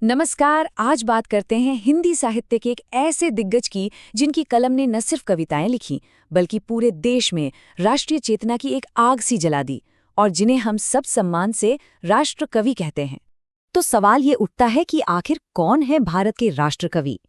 नमस्कार। आज बात करते हैं हिंदी साहित्य के एक ऐसे दिग्गज की जिनकी कलम ने न सिर्फ कविताएं लिखी बल्कि पूरे देश में राष्ट्रीय चेतना की एक आग सी जला दी और जिन्हें हम सब सम्मान से राष्ट्र कवि कहते हैं। तो सवाल ये उठता है कि आखिर कौन है भारत के राष्ट्र कवि।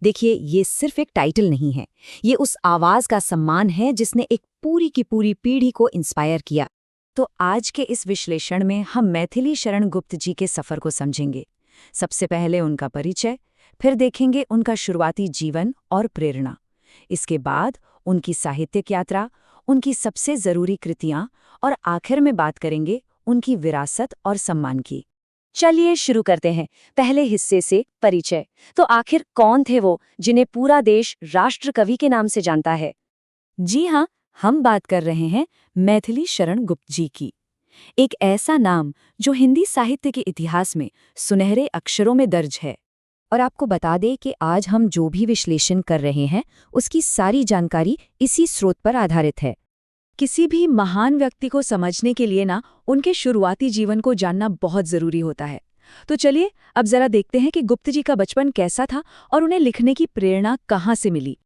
देखिए, ये सिर्फ एक टाइटल नहीं है, ये उस आवाज का सम्मान है जिसने एक पूरी की पूरी पीढ़ी को इंस्पायर किया। तो आज के इस विश्लेषण में हम मैथिली शरण गुप्त जी के सफर को समझेंगे। सबसे पहले उनका परिचय, फिर देखेंगे उनका शुरुआती जीवन और प्रेरणा। इसके बाद उनकी साहित्यिक यात्रा, उनकी सबसे जरूरी कृतियां और आखिर में बात करेंगे उनकी विरासत और सम्मान की। चलिए शुरू करते हैं पहले हिस्से से, परिचय। तो आखिर कौन थे वो जिन्हें पूरा देश राष्ट्र कवि के नाम से जानता है? जी हाँ, हम बात कर रहे हैं मैथिली शरण गुप्त जी की। एक ऐसा नाम जो हिंदी साहित्य के इतिहास में सुनहरे अक्षरों में दर्ज है। और आपको बता दें कि आज हम जो भी विश्लेषण कर रहे हैं उसकी सारी जानकारी इसी स्रोत पर आधारित है। किसी भी महान व्यक्ति को समझने के लिए उनके शुरुआती जीवन को जानना बहुत जरूरी होता है। तो चलिए अब जरा देखते हैं कि गुप्त जी का बचपन कैसा था और उन्हें लिखने की प्रेरणा कहाँ से मिली।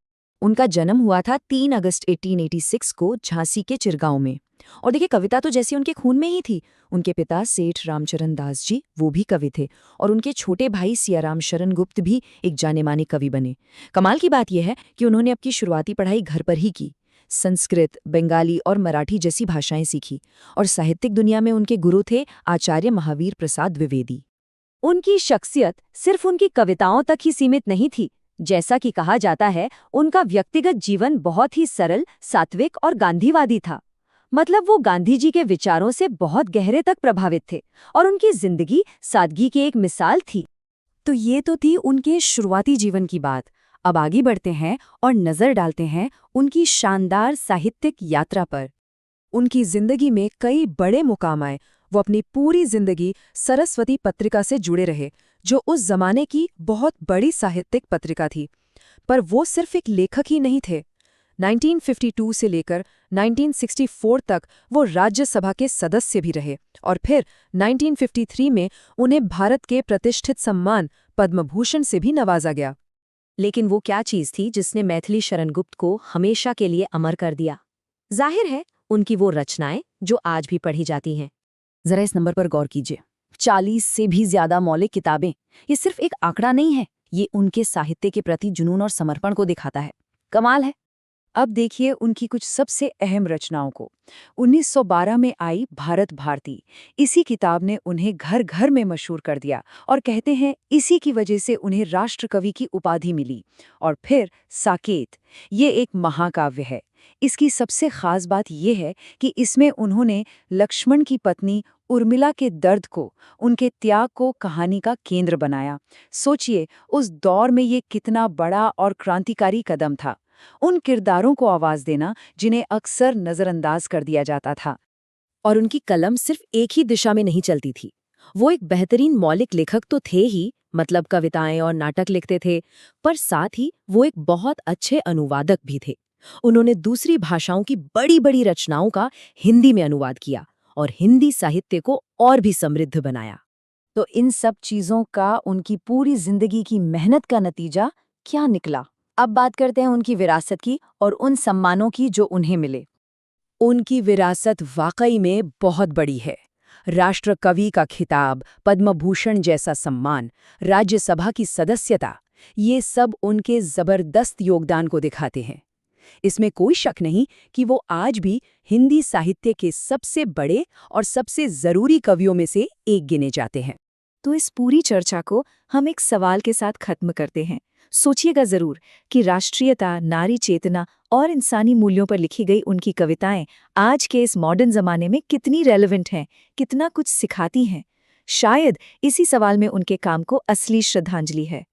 उनका जन्म हुआ था 3 अगस्त 1886 को झांसी के चिरगांव में। और देखिए, कविता तो जैसे उनके खून में ही थी। उनके पिता सेठ रामचरण दास जी वो भी कवि थे और उनके छोटे भाई सियाराम शरण गुप्त भी एक जाने माने कवि बने। कमाल की बात यह है कि उन्होंने अपनी शुरुआती पढ़ाई घर पर ही की। संस्कृत, बंगाली और मराठी जैसी भाषाएं सीखी और साहित्यिक दुनिया में उनके गुरु थे आचार्य महावीर प्रसाद द्विवेदी। उनकी शख्सियत सिर्फ उनकी कविताओं तक ही सीमित नहीं थी। जैसा कि कहा जाता है, उनका व्यक्तिगत जीवन बहुत ही सरल, सात्विक और गांधीवादी था। मतलब वो गांधी जी के विचारों से बहुत गहरे तक प्रभावित थे और उनकी जिंदगी सादगी की एक मिसाल थी। तो ये तो थी उनके शुरुआती जीवन की बात। अब आगे बढ़ते हैं और नजर डालते हैं उनकी शानदार साहित्यिक यात्रा पर। उनकी जिंदगी में कई बड़े मुकाम आए। वो अपनी पूरी जिंदगी सरस्वती पत्रिका से जुड़े रहे, जो उस जमाने की बहुत बड़ी साहित्यिक पत्रिका थी। पर वो सिर्फ एक लेखक ही नहीं थे। 1952 से लेकर 1964 तक वो राज्यसभा के सदस्य भी रहे और फिर 1953 में उन्हें भारत के प्रतिष्ठित सम्मान पद्म भूषण से भी नवाजा गया। लेकिन वो क्या चीज थी जिसने मैथिली शरण गुप्त को हमेशा के लिए अमर कर दिया? जाहिर है, उनकी वो रचनाएं जो आज भी पढ़ी जाती हैं। जरा इस नंबर पर गौर कीजिए, 40 से भी ज्यादा मौलिक किताबें। ये सिर्फ एक आंकड़ा नहीं है, ये उनके साहित्य के प्रति जुनून और समर्पण को दिखाता है। कमाल है। अब देखिए उनकी कुछ सबसे अहम रचनाओं को। 1912 में आई भारत भारती। इसी किताब ने उन्हें घर घर में मशहूर कर दिया और कहते हैं इसी की वजह से उन्हें राष्ट्रकवि की उपाधि मिली। और फिर साकेत, ये एक महाकाव्य है। इसकी सबसे खास बात यह है कि इसमें उन्होंने लक्ष्मण की पत्नी उर्मिला के दर्द को, उनके त्याग को कहानी का केंद्र बनाया। सोचिए, उस दौर में ये कितना बड़ा और क्रांतिकारी कदम था। उन किरदारों को आवाज देना जिन्हें अक्सर नजरअंदाज कर दिया जाता था। और उनकी कलम सिर्फ एक ही दिशा में नहीं चलती थी। वो एक बेहतरीन मौलिक लेखक तो थे ही, मतलब कविताएं और नाटक लिखते थे, पर साथ ही वो एक बहुत अच्छे अनुवादक भी थे। उन्होंने दूसरी भाषाओं की बड़ी बड़ी रचनाओं का हिंदी में अनुवाद किया और हिंदी साहित्य को और भी समृद्ध बनाया। तो इन सब चीजों का उनकी पूरी जिंदगी की मेहनत का नतीजा क्या निकला? अब बात करते हैं उनकी विरासत की और उन सम्मानों की जो उन्हें मिले। उनकी विरासत वाकई में बहुत बड़ी है। राष्ट्र कवि का खिताब, पद्म भूषण जैसा सम्मान, राज्यसभा की सदस्यता, ये सब उनके जबरदस्त योगदान को दिखाते हैं। इसमें कोई शक नहीं कि वो आज भी हिंदी साहित्य के सबसे बड़े और सबसे जरूरी कवियों में से एक गिने जाते हैं। तो इस पूरी चर्चा को हम एक सवाल के साथ खत्म करते हैं। सोचिएगा जरूर कि राष्ट्रीयता, नारी चेतना और इंसानी मूल्यों पर लिखी गई उनकी कविताएं आज के इस मॉडर्न जमाने में कितनी रेलेवेंट हैं, कितना कुछ सिखाती हैं। शायद इसी सवाल में उनके काम को असली श्रद्धांजलि है।